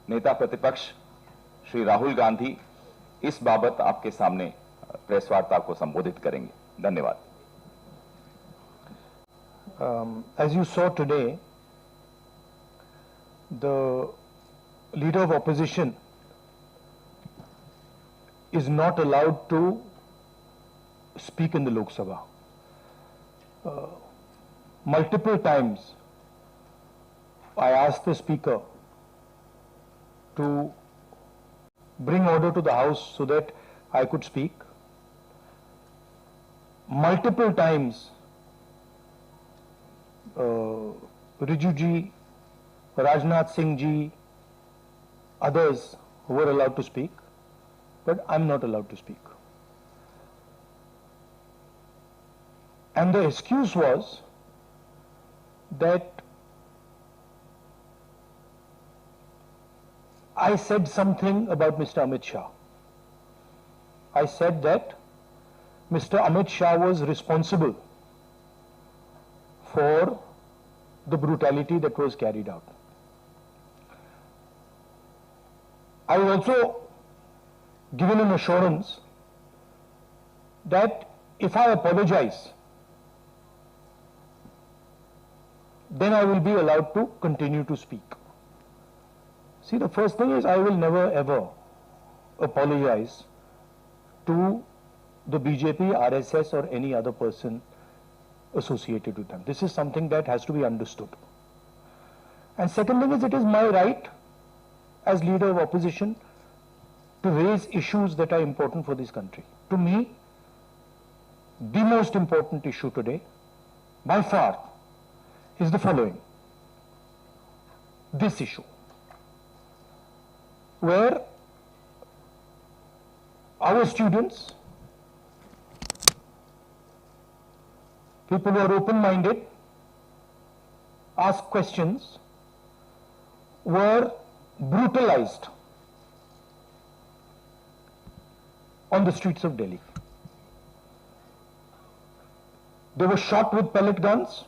नेता प्रतिपक्ष श्री राहुल गांधी इस बाबत आपके सामने प्रेस वार्ता को संबोधित करेंगे। धन्यवाद। As you saw today, the leader of opposition is not allowed to speak in the Lok Sabha. Multiple times I asked the speaker to bring order to the house so that I could speak. Multiple times Riju ji, Rajnath Singh ji, others were allowed to speak, but I'm not allowed to speak. And the excuse was that I said something about Mr. Amit Shah. I said that Mr. Amit Shah was responsible for the brutality that was carried out. I also given an assurance that if I apologize, then I will be allowed to continue to speak. See, the first thing is I will never ever apologize to the BJP, RSS or any other person associated with them. This is something that has to be understood. And second thing is, it is my right as leader of opposition to raise issues that are important for this country. To me, the most important issue today, by far, is the following. This issue, where our students, people who are open-minded, ask questions, were brutalized on the streets of Delhi. They were shot with pellet guns.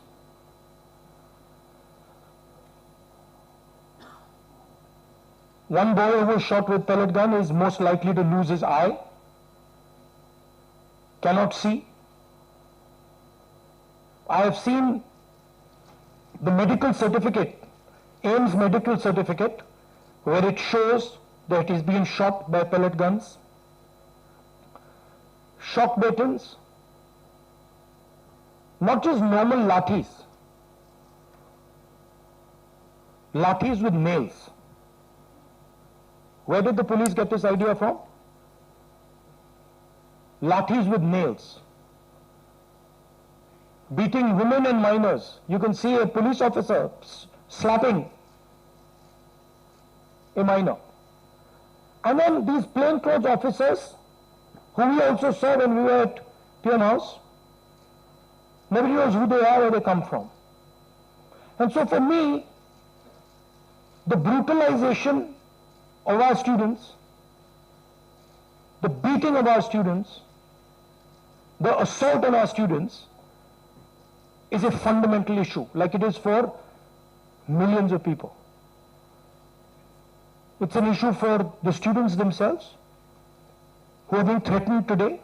One boy who was shot with pellet gun is most likely to lose his eye, cannot see. I have seen the medical certificate, AIIMS medical certificate, where it shows that he's been shot by pellet guns. Shock batons, not just normal lathis, lathis with nails. Where did the police get this idea from? Lathis with nails. Beating women and minors. You can see a police officer slapping a minor. And then these plainclothes officers, who we also saw when we were at Peon House, nobody knows who they are or they come from. And so for me, the brutalization of our students, the beating of our students, the assault on our students is a fundamental issue, like it is for millions of people. It's an issue for the students themselves who are being threatened today.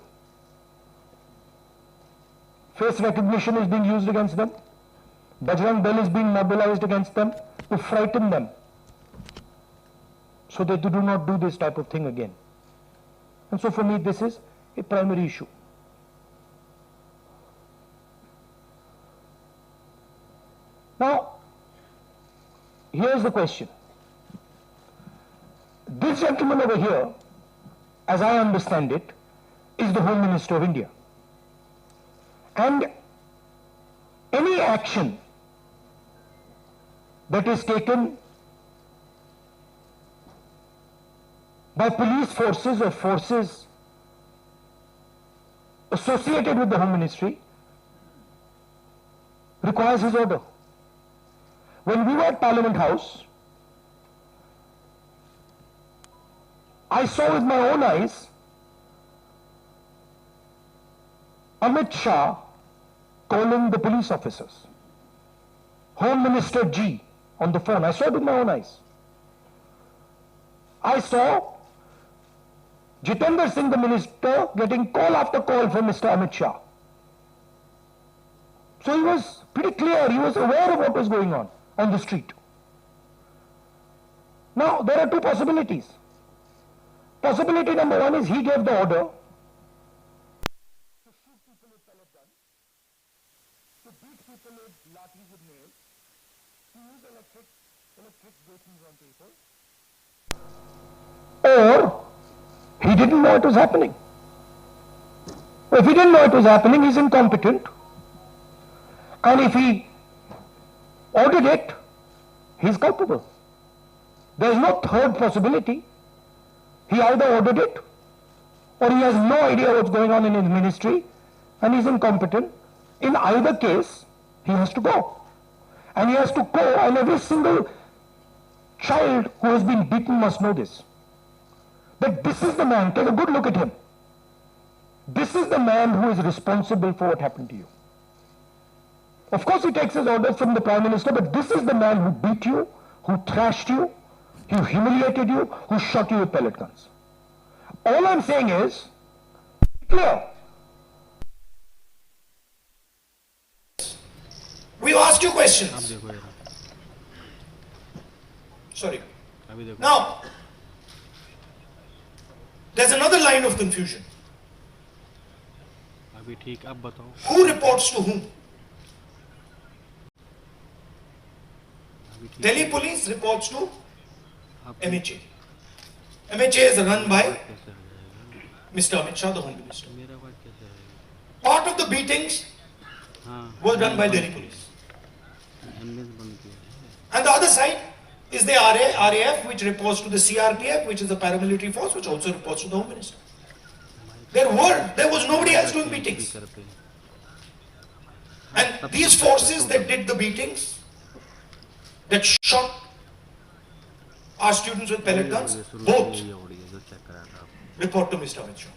Face recognition is being used against them. Bajrang Dal is being mobilized against them to frighten them, so that they do not do this type of thing again. And so for me, this is a primary issue. Now, here's the question. This gentleman over here, as I understand it, is the Home Minister of India. And any action that is taken by police forces or forces associated with the Home Ministry requires his order. When we were at Parliament House, I saw with my own eyes Amit Shah calling the police officers, Home Minister G on the phone. I saw it with my own eyes. I saw Jitendra Singh, the minister, getting call after call from Mr. Amit Shah. So he was pretty clear, he was aware of what was going on the street. Now, there are two possibilities. Possibility number one is he gave the order to shoot people with pellet guns, to beat people with lathis with nails, to use electric batons on people. Or he didn't know it was happening. If he didn't know it was happening, he's incompetent. And if he ordered it, he's culpable. There is no third possibility. He either ordered it, or he has no idea what's going on in his ministry, and he's incompetent. In either case, he has to go. And he has to go, and every single child who has been beaten must know this. That this is the man, take a good look at him. This is the man who is responsible for what happened to you. Of course, he takes his orders from the Prime Minister, but this is the man who beat you, who thrashed you, who humiliated you, who shot you with pellet guns. All I'm saying is, clear. We asked you questions. Sorry. Now, there's another line of confusion. Who reports to whom? Delhi police reports to MHA. MHA is run by Mr. Amit Shah, the Home Minister. Part of the beatings was done by Delhi police. And the other side is the RAF, which reports to the CRPF, which is the paramilitary force, which also reports to the Home Minister. There was nobody else doing beatings. And these forces that did the beatings, that shot our students with pellet guns, both report to Mr. Amit Shah.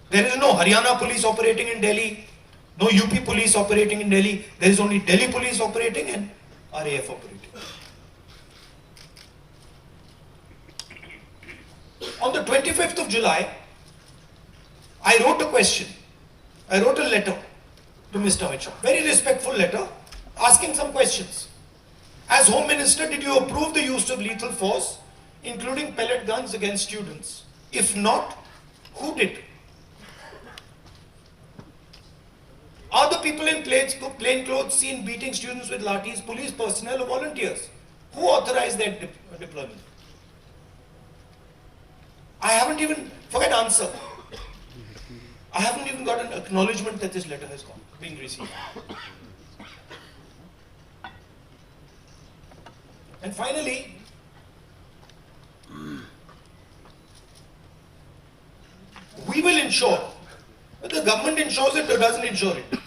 There is no Haryana police operating in Delhi, no UP police operating in Delhi. There is only Delhi police operating and RAF operating. On the 25th of July, I wrote a question. I wrote a letter to Mr. Amit Shah, very respectful letter, asking some questions. As Home Minister, did you approve the use of lethal force, including pellet guns against students? If not, who did? Are the people in plain clothes seen beating students with lathis, police personnel or volunteers? Who authorized their deployment? I haven't even, forget answer. I haven't even got an acknowledgement that this letter has been received. And finally, we will ensure, whether the government ensures it or doesn't ensure it,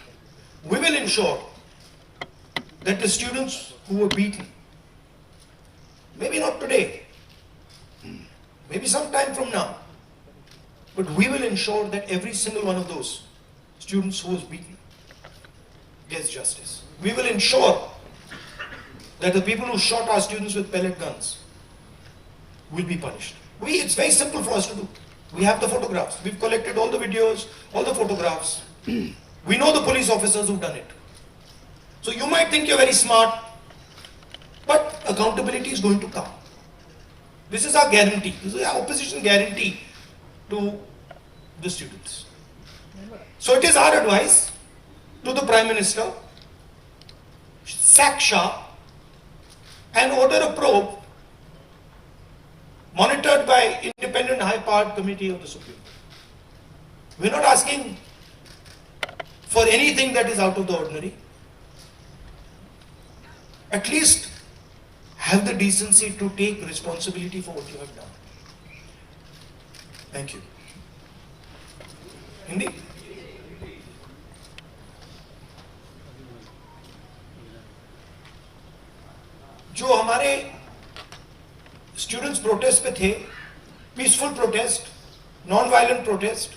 we will ensure that the students who were beaten, maybe not today, maybe some time from now, but we will ensure that every single one of those students who was beaten gets justice. We will ensure that the people who shot our students with pellet guns will be punished. It's very simple for us to do. We have the photographs. We've collected all the videos, all the photographs. We know the police officers who've done it. So you might think you're very smart, but accountability is going to come. This is our guarantee. This is our opposition guarantee to the students. So it is our advice to the Prime Minister, sack Shah and order a probe monitored by independent high-powered committee of the Supreme Court. We're not asking for anything that is out of the ordinary. At least have the decency to take responsibility for what you have done. Thank you. Hindi? जो हमारे students protest पे थे, peaceful protest, non violent protest,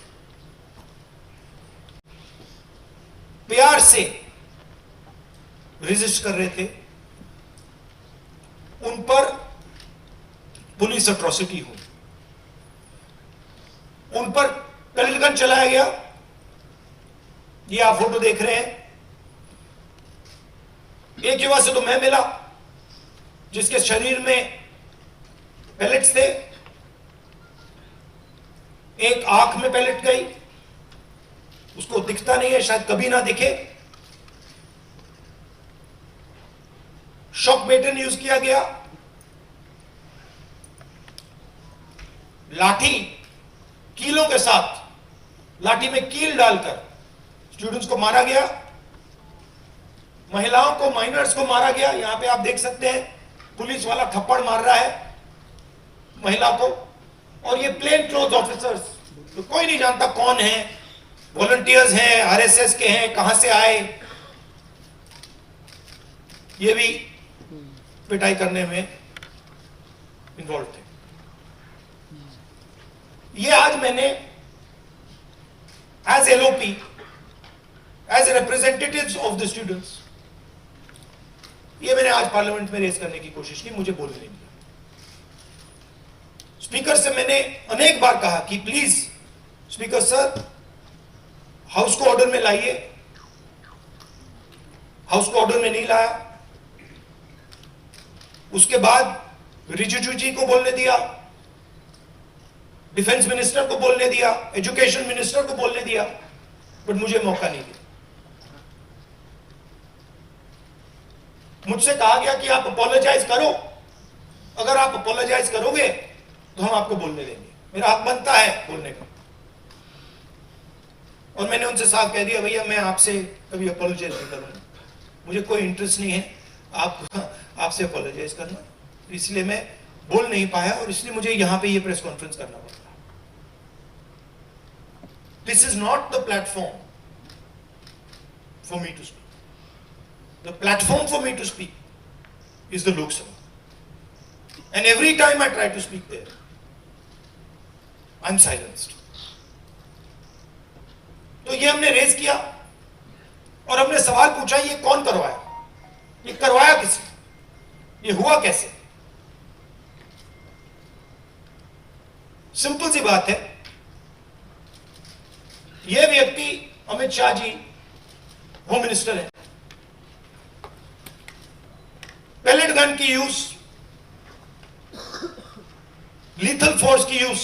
प्यार से resist कर रहे थे, उन पर पुलिस अट्रॉसिटी हुई, उन पर पेलेट गन चलाया गया। ये आप फोटो देख रहे हैं। एक युवा से तो मैं मिला जिसके शरीर में पेलेट्स थे, एक आंख में पेलेट गई, उसको दिखता नहीं है, शायद कभी ना दिखे। शॉक बैटन यूज किया गया, लाठी कीलों के साथ, लाठी में कील डालकर स्टूडेंट्स को मारा गया, महिलाओं को, माइनर्स को मारा गया। यहां पे आप देख सकते हैं पुलिस वाला थप्पड़ मार रहा है महिला को, और ये प्लेन क्लोथ ऑफिसर्स, तो कोई नहीं जानता कौन है, वॉलंटियर्स हैं, आरएसएस के हैं, कहां से आए, ये भी पिटाई करने में इन्वॉल्व थे। ये आज मैंने as LOP, as representatives of the students, ये मैंने आज पार्लियामेंट में रेज करने की कोशिश की, मुझे बोलने नहीं दिया। स्पीकर से मैंने अनेक बार कहा कि प्लीज स्पीकर सर, हाउस को ऑर्डर में लाइए, हाउस को ऑर्डर में नहीं लाया। उसके बाद रिजिजू जी को बोलने दिया, डिफेंस मिनिस्टर को बोलने दिया, एजुकेशन मिनिस्टर को बोलने दिया, बट मुझे मौका नहीं दिया। मुझसे कहा गया कि आप अपोलोजाइज करो, अगर आप अपोलोजाइज करोगे तो हम आपको बोलने देंगे। मेरा हक बनता है बोलने का, और मैंने उनसे साफ कह दिया, भैया मैं आपसे कभी अपोलोजाइज नहीं करूंगा, मुझे कोई इंटरेस्ट नहीं है आपसे अपोलोजाइज करना, इसलिए मैं बोल नहीं पाया, और इसलिए मुझे यहां पे ये प्रेस कॉन्फ्रेंस करना पड़ा। This is not the platform for me to speak. The platform for me to speak is the Lok Sabha, and every time I try to speak there, I'm silenced. तो ये हमने raise किया और हमने सवाल पूछा, ये कौन करवाया, ये करवाया किसने, ये हुआ कैसे। सिंपल सी बात है, ये व्यक्ति अमित शाह जी होम मिनिस्टर है, पेलेट गन की यूज, लीथल फोर्स की यूज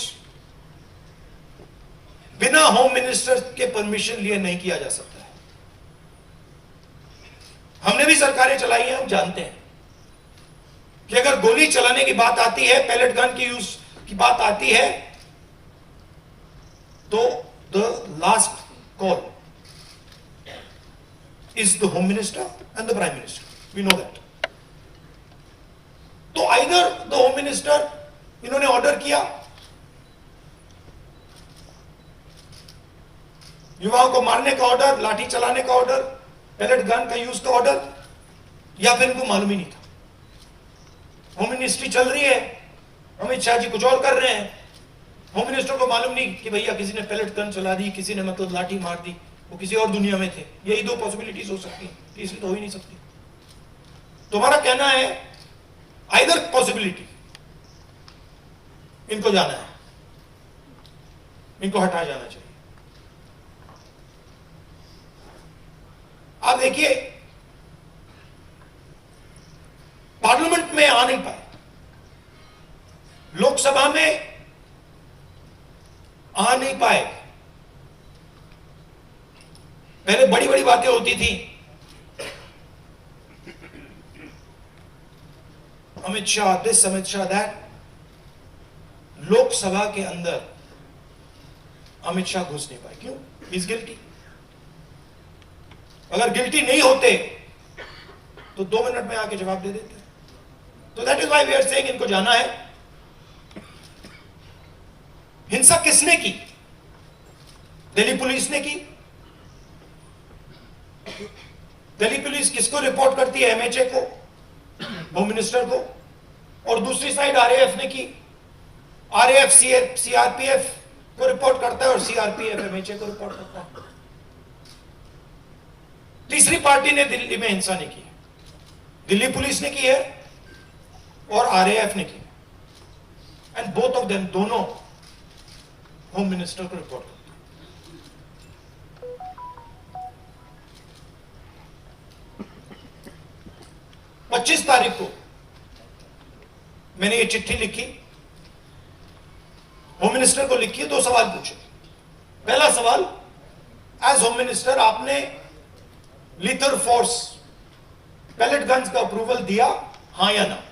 बिना होम मिनिस्टर के परमिशन लिए नहीं किया जा सकता है। हमने भी सरकारें चलाई हैं, हम जानते हैं कि अगर गोली चलाने की बात आती है, पेलेट गन की यूज की बात आती है, तो the last call is the home minister and the prime minister, we know that. तो आइदर द होम मिनिस्टर, इन्होंने ऑर्डर किया युवाओं को मारने का ऑर्डर, लाठी चलाने का ऑर्डर, पेलेट गन का यूज का ऑर्डर, या फिर इनको मालूम ही नहीं था। होम मिनिस्ट्री चल रही है, अमित शाह जी कुछ और कर रहे हैं, होम मिनिस्टर को मालूम नहीं कि भैया किसी ने पेलेट गन चला दी, किसी ने मतलब लाठी मार दी, वो किसी और दुनिया में थे। यही दो पॉसिबिलिटीज हो सकती है, तीसरी तो हो ही नहीं सकती। तुम्हारा कहना है आइदर पॉसिबिलिटी, इनको जाना है, इनको हटाया जाना चाहिए। आप देखिए, पार्लियामेंट में आ नहीं पाए, लोकसभा में आ नहीं पाए। पहले बड़ी बड़ी बातें होती थी, अमित शाह दिस, अमित शाह दैट। लोकसभा के अंदर अमित शाह घुस नहीं पाए, क्यों? He is guilty. अगर गिल्टी नहीं होते तो 2 मिनट में आके जवाब दे देते। तो that is why we are saying इनको जाना है। हिंसा किसने की? दिल्ली पुलिस ने की। दिल्ली पुलिस किसको रिपोर्ट करती है? एमएचए को, होम मिनिस्टर को। और दूसरी साइड आरएएफ ने की। आरएएफ सीआरपीएफ को रिपोर्ट करता है और सीआरपीएफ एमएचए को रिपोर्ट करता है। तीसरी पार्टी ने दिल्ली में हिंसा नहीं की है। दिल्ली पुलिस ने की है और आरएएफ ने की। एंड बोथ ऑफ देम, दोनों होम मिनिस्टर को रिपोर्ट करते। 25 तारीख को मैंने ये चिट्ठी लिखी, होम मिनिस्टर को लिखी, 2 सवाल पूछे। पहला सवाल, एज होम मिनिस्टर आपने लीथल फोर्स पैलेट गन्स का अप्रूवल दिया, हां या ना?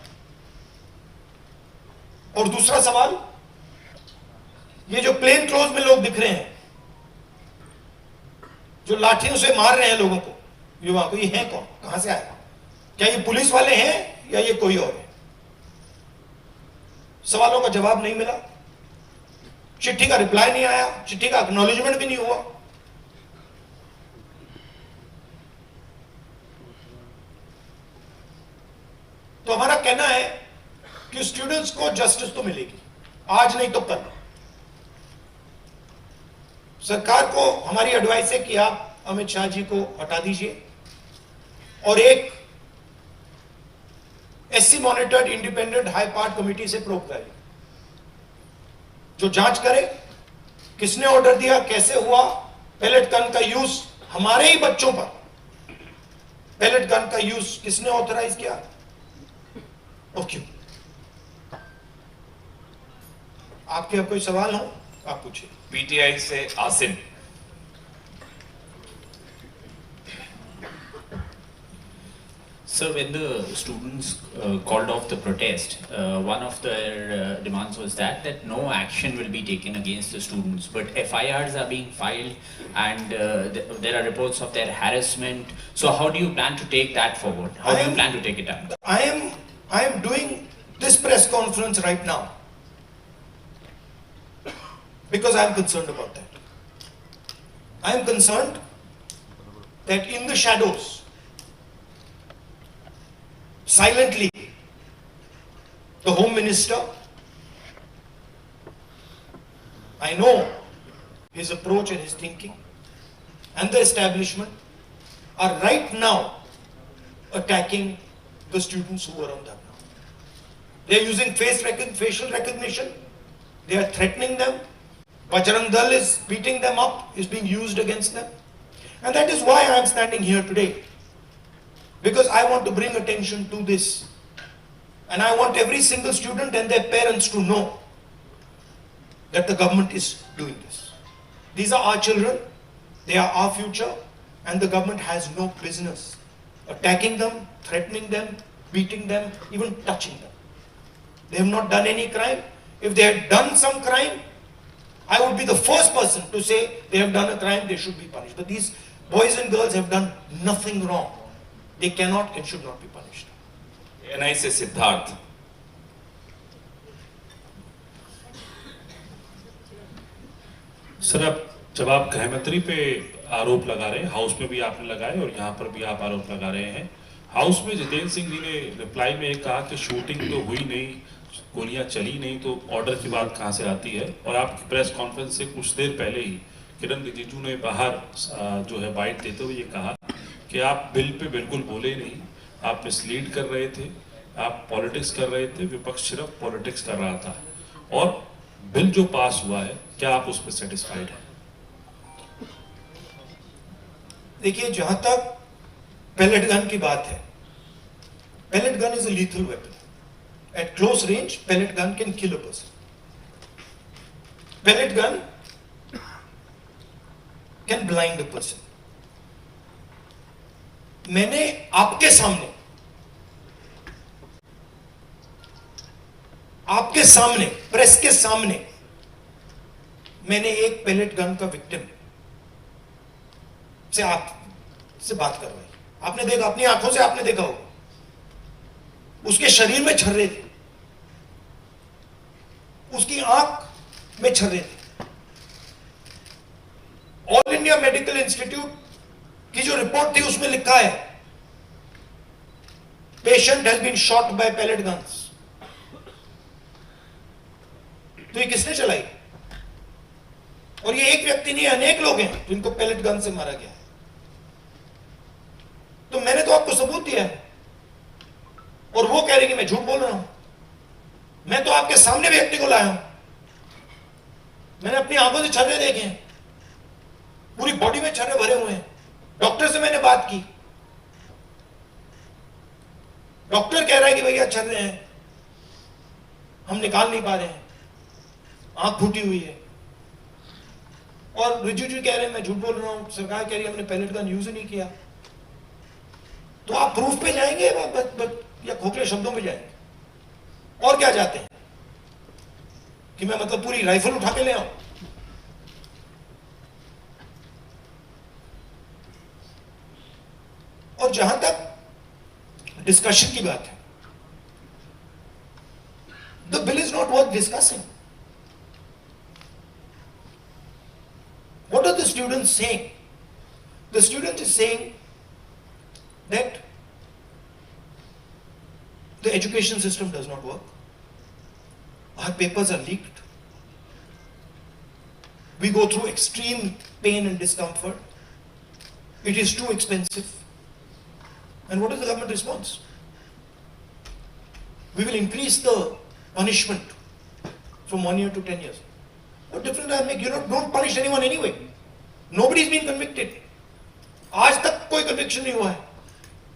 और दूसरा सवाल, ये जो प्लेन क्लोज में लोग दिख रहे हैं, जो लाठियों से मार रहे हैं लोगों को, युवा को, ये हैं कौन, कहां से आए? क्या ये पुलिस वाले हैं या ये कोई और है? सवालों का जवाब नहीं मिला, चिट्ठी का रिप्लाई नहीं आया, चिट्ठी का एक्नॉलेजमेंट भी नहीं हुआ। तो हमारा कहना है कि स्टूडेंट्स को जस्टिस तो मिलेगी, आज नहीं तो कल। सरकार को हमारी एडवाइस है कि आप अमित शाह जी को हटा दीजिए और एक SC monitored independent high part committee से प्रोब करें, जो जांच करे किसने ऑर्डर दिया, कैसे हुआ, पैलेट गन का यूज हमारे ही बच्चों पर, पैलेट गन का यूज किसने ऑथराइज किया और क्यों? आपके अब कोई सवाल हो आप पूछिए। पीटीआई से Asim. So when the students called off the protest, one of their demands was that no action will be taken against the students, but FIRs are being filed and there are reports of their harassment. So how do you plan to take that forward? How do you plan to take it up? I am doing this press conference right now because I am concerned about that. I am concerned that in the shadows, silently, the Home Minister, I know his approach and his thinking, and the establishment are right now attacking the students who are on that now. They are using facial recognition, they are threatening them. Bajrang Dal is beating them up, is being used against them. And that is why I am standing here today. Because I want to bring attention to this. And I want every single student and their parents to know that the government is doing this. These are our children, they are our future, and the government has no business attacking them, threatening them, beating them, even touching them. They have not done any crime. If they had done some crime, I would be the first person to say they have done a crime, they should be punished. But these boys and girls have done nothing wrong. They cannot and should not be punished. ANI से Siddharth. Sir, अब जब आप गृह मंत्री पे आरोप लगा रहे हैं, हाउस में भी आपने लगाए और यहाँ पर भी आप आरोप लगा रहे हैं। हाउस में जितेंद्र सिंह जी ने रिप्लाई में कहा कि शूटिंग तो हुई नहीं, गोलियां चली नहीं, तो ऑर्डर की बात कहाँ से आती है? और आपकी प्रेस कॉन्फ्रेंस से कुछ देर पहले ही किरण रिजिजू ने बाहर जो है बाइट देते हुए ये कहा कि आप बिल पे बिल्कुल बोले नहीं, आप मिसलीड कर रहे थे, आप पॉलिटिक्स कर रहे थे, विपक्ष सिर्फ पॉलिटिक्स कर रहा था। और बिल जो पास हुआ है, क्या आप उस पर सेटिस्फाइड हैं? देखिए, जहां तक पैलेट गन की बात है, pellet gun is a lethal weapon. Eight close range, pellet gun can kill a person. Pellet gun can blind a person. मैंने आपके सामने प्रेस के सामने मैंने एक पैलेट गन का विक्टिम से आपसे बात करवाई। आपने देखा, अपनी आंखों से आपने देखा होगा, उसके शरीर में छर्रे थे, उसकी आंख में छर्रे थे। ऑल इंडिया मेडिकल इंस्टीट्यूट की जो रिपोर्ट थी उसमें लिखा है patient has been shot by pellet guns. तो ये किसने चलाई? और ये एक व्यक्ति नहीं, अनेक लोग हैं जिनको पैलेट गन से मारा गया है। तो मैंने तो आपको सबूत दिया है और वो कह रहे कि मैं झूठ बोल रहा हूं। मैं तो आपके आपके सामने व्यक्ति को लाया हूं, मैंने अपनी आंखों से छर्रे देखे हैं, पूरी बॉडी में छर्रे भरे हुए हैं। डॉक्टर से मैंने बात की, डॉक्टर कह रहा है कि भैया छर्रे हैं, हम निकाल नहीं पा रहे हैं, आंख फूटी हुई है। और रिजिजू कह रहे हैं मैं झूठ बोल रहा हूं, सरकार कह रही है हमने पैलेट गन यूज ही नहीं किया। तो आप प्रूफ पे जाएंगे या खोखले शब्दों में जाएंगे? और क्या चाहते हैं कि मैं मतलब पूरी राइफल उठा के ले आऊं? और जहां तक डिस्कशन की बात है, the bill is not worth discussing. What are the students saying? The student is saying that the education system does not work. Our papers are leaked. We go through extreme pain and discomfort. It is too expensive. And what is the government response? We will increase the punishment from 1 year to 10 years. What difference does it make? You don't punish anyone anyway. Nobody's been convicted. आज तक कोई conviction नहीं हुआ है,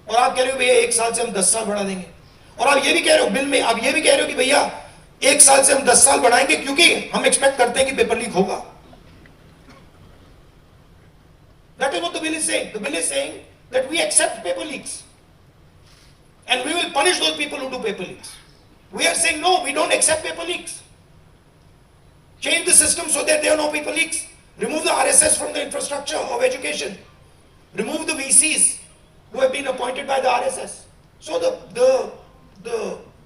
और आप कह रहे हो भैया 1 साल से हम 10 साल बढ़ा देंगे। और आप ये भी कह रहे हो बिल में, आप ये भी कह रहे हो कि भैया 1 साल से हम 10 साल बढ़ाएंगे क्योंकि हम एक्सपेक्ट करते हैं कि पेपर लीक होगा। That is what the bill is saying. The bill is saying that we accept paper leaks and we will punish those people who do paper leaks. We are saying no, we don't accept paper leaks. Change the system so that there are no paper leaks. Remove the RSS from the infrastructure of education. Remove the VCs who have been appointed by the RSS. So the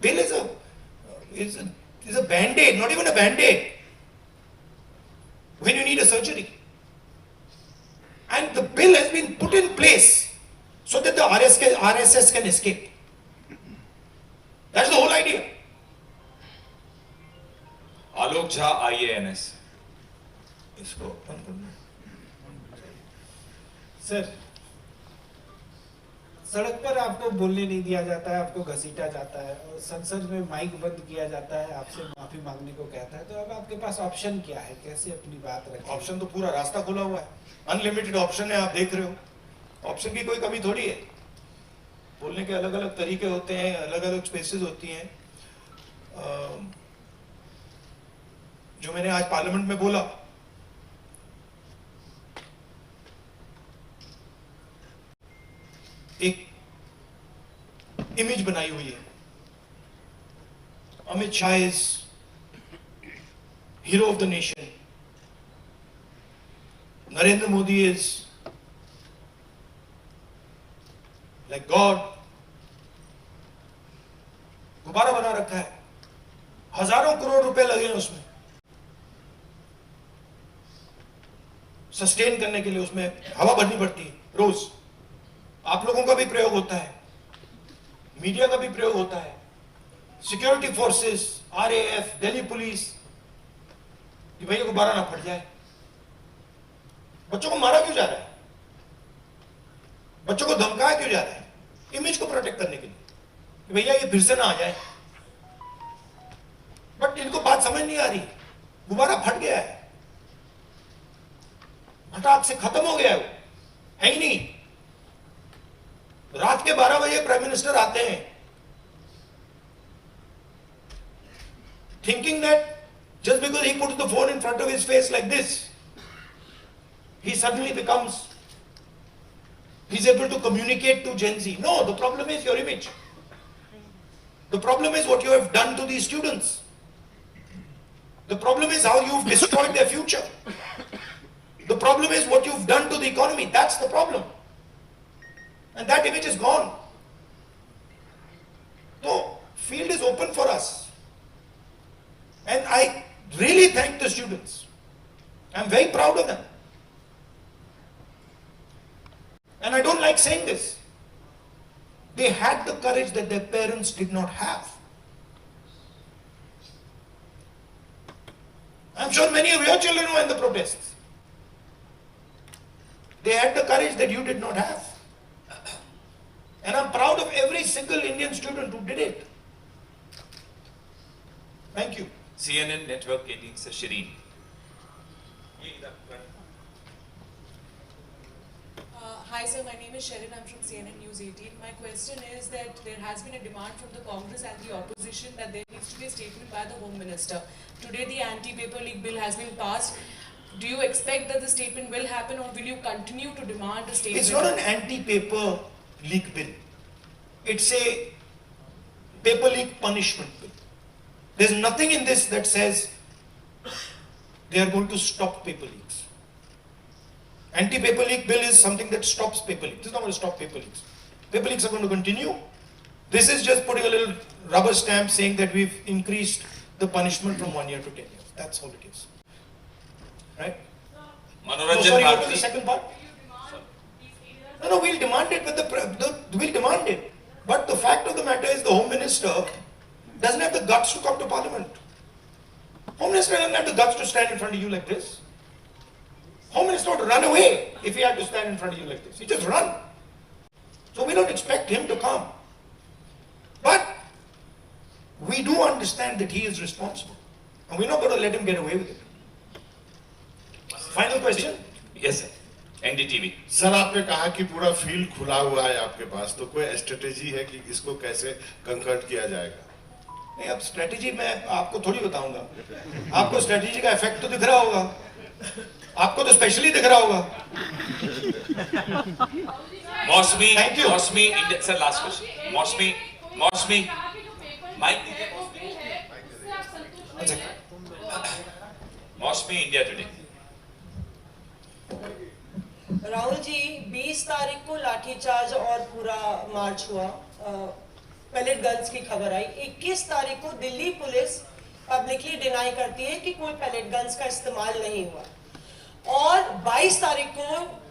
bill is a band-aid, not even a band-aid, when you need a surgery. And the bill has been put in place so that the RSS can escape. That's the whole idea. Alok Jha, IANS। इसको बंद करना। Sir, सड़क पर आपको बोलने नहीं दिया जाता है, आपको घसीटा जाता है, और संसद में माइक बंद किया जाता है, आपसे माफी मांगने को कहता है। तो अब आपके पास ऑप्शन क्या है, कैसे अपनी बात रखें? ऑप्शन तो पूरा रास्ता खुला हुआ है, अनलिमिटेड ऑप्शन है, आप देख रहे हो। ऑप्शन की कोई कमी थोड़ी है। बोलने के अलग अलग तरीके होते हैं, अलग अलग स्पेसेस होती हैं। जो मैंने आज पार्लियामेंट में बोला, एक इमेज बनाई हुई है। Amit Shah is hero of the nation, Narendra Modi is like God. गुब्बारा बना रखा है, हजारों करोड़ रुपए लगे हैं उसमें सस्टेन करने के लिए, उसमें हवा भरनी पड़ती है रोज। आप लोगों का भी प्रयोग होता है, मीडिया का भी प्रयोग होता है, security forces, RAF, Delhi police, कि भैया गुब्बारा ना फट जाए। बच्चों को मारा क्यों जा रहा है? बच्चों को धमकाया क्यों जा रहा है? इमेज को प्रोटेक्ट करने के लिए कि भैया ये फिर से ना आ जाए। बट इनको बात समझ नहीं आ रही, गुब्बारा फट गया है, फटाक से खत्म हो गया है ही नहीं। रात के 12 बजे प्राइम मिनिस्टर आते हैं, thinking that just because he puts the phone in front of his face like this, he suddenly becomes, he's able to communicate to Gen Z. No, the problem is your image. The problem is what you have done to these students. The problem is how you've destroyed their future. The problem is what you've done to the economy. That's the problem. And that image is gone. So, field is open for us. And I really thank the students. I'm very proud of them. And I don't like saying this. They had the courage that their parents did not have. I'm sure many of your children were in the protests. They had the courage that you did not have. And I'm proud of every single Indian student who did it. Thank you. CNN network 18 से Shirin. Hi sir, my name is Sherin. I'm from CNN News 18. My question is that there has been a demand from the Congress and the opposition that there needs to be a statement by the Home Minister. Today the anti-paper leak bill has been passed. Do you expect that the statement will happen, or will you continue to demand a statement? It's not an anti-paper leak bill. It's a paper leak punishment bill. There's nothing in this that says they are going to stop paper leaks. Anti-paper leak bill is something that stops paper leaks. It's not going to stop paper leaks. Paper leaks are going to continue. This is just putting a little rubber stamp saying that we've increased the punishment from 1 year to 10 years. That's all it is. Right? मनोरंजन sorry, what was Bharati. the second part? No, we'll demand it with we'll demand it. But the fact of the matter is the Home Minister doesn't have the guts to come to Parliament. Home Minister doesn't have the guts to stand in front of you like this. Home Minister would run away if he had to stand in front of you like this. He just run. So we don't expect him to come. But we do understand that he is responsible. And we're not going to let him get away with it. Final question? Yes, sir. NDTV। Sir आपने कहा कि पूरा field खुला हुआ है आपके पास, तो कोई स्ट्रेटेजी है कि इसको कैसे कंकर्ट किया जाएगा? नहीं, अब स्ट्रेटेजी मैं आपको थोड़ी बताऊंगा। आपको स्ट्रेटेजी का इफेक्ट तो दिख रहा होगा, आपको तो स्पेशली दिख रहा होगा। मौसमी, Thank you. मौसमी इंडिया, सर लास्ट क्वेश्चन। मौसमी माइक दीजिए। मौसमी इंडिया टुडे। राहुल जी, 20 तारीख को लाठीचार्ज और पूरा मार्च हुआ, पैलेट गन्स की खबर आई। 21 तारीख को दिल्ली पुलिस पब्लिकली डिनाई करती है कि कोई पैलेट गन्स का इस्तेमाल नहीं हुआ, और 22 तारीख को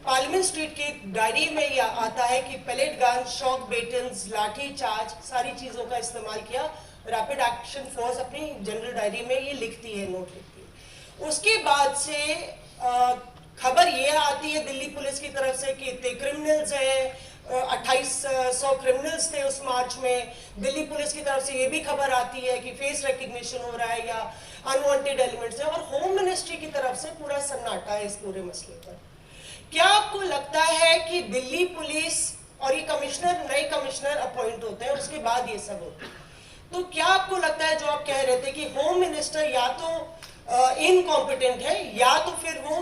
पार्लियामेंट स्ट्रीट की डायरी में यह आता है कि पैलेट गन, शॉक बेटन्स, लाठीचार्ज, सारी चीजों का इस्तेमाल किया। रैपिड एक्शन फोर्स अपनी जनरल डायरी में ये लिखती है, नोट लिखती है। उसके बाद से खबर ये आती है दिल्ली पुलिस की तरफ से कि इतने क्रिमिनल्स हैं, 2800 क्रिमिनल्स थे उस मार्च में। दिल्ली पुलिस की तरफ से ये भी खबर आती है कि फेस रिकग्निशन हो रहा है या अनवांटेड एलिमेंट्स है, और होम मिनिस्ट्री की तरफ से पूरा सन्नाटा है इस पूरे मसले पर। क्या आपको लगता है कि दिल्ली पुलिस और ये कमिश्नर, नए कमिश्नर अपॉइंट होते हैं, उसके बाद ये सब होता है, तो क्या आपको लगता है जो आप कह रहे थे कि होम मिनिस्टर या तो इनकॉम्पिटेंट है या तो फिर वो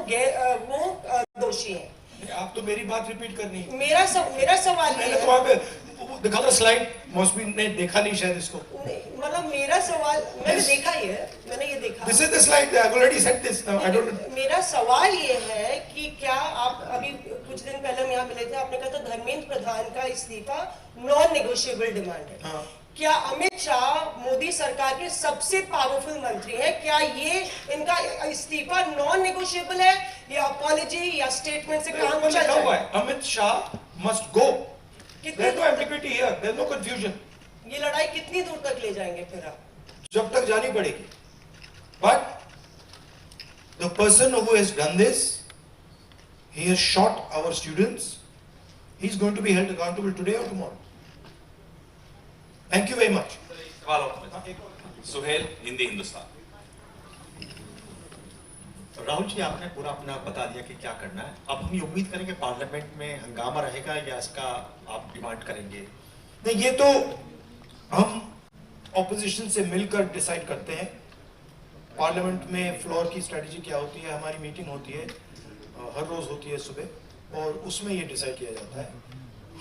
दोषी है? आप तो मेरी बात रिपीट करनी है। मेरा सवाल ये मैंने तो वहाँ पे दिखा था स्लाइड, मौसमी ने देखा नहीं शायद इसको। मतलब मेरा सवाल, मैंने देखा ही है, मैंने ये देखा। This is the slide. I have already said this. Now I don't. मेरा सवाल ये है कि क्या आप अभी कुछ दिन पहले हम यहाँ मिले थे, आपने कहा था धर्मेंद्र प्रधान का इस्तीफा नॉन नेगोशिएबल डिमांड है। हाँ। क्या अमित शाह मोदी सरकार के सबसे पावरफुल मंत्री हैं, क्या ये इनका इस्तीफा नॉन नेगोशिएबल है या अपॉलजी या स्टेटमेंट से काम चल हुआ जाए? है Amit Shah must go. There's no ambiguity here. There's no confusion. ये लड़ाई कितनी दूर तक ले जाएंगे फिर आप? जब तक जानी पड़ेगी। But the person who has done this, he has shot our students. He's going to be held accountable today or tomorrow. Thank you very much. Suhail, Hindi Hindustan. Rahul ji, आपने पूरा अपना बता दिया कि क्या करना है। अब हम ये उम्मीद करेंगे पार्लियामेंट में हंगामा रहेगा या इसका आप डिमांड करेंगे? नहीं, ये तो हम ऑपोजिशन से मिलकर डिसाइड करते हैं। पार्लियामेंट में फ्लोर की स्ट्रेटजी क्या होती है, हमारी मीटिंग होती है, हर रोज होती है सुबह, और उसमें ये डिसाइड किया जाता है।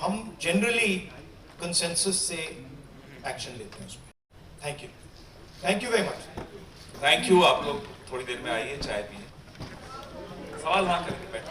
हम जनरली कंसेंसस से एक्शन लेते हैं उसमें। Thank you very much. Thank you. आप लोग थोड़ी देर में आइए, चाय पिए। सवाल वहां करके बैठे।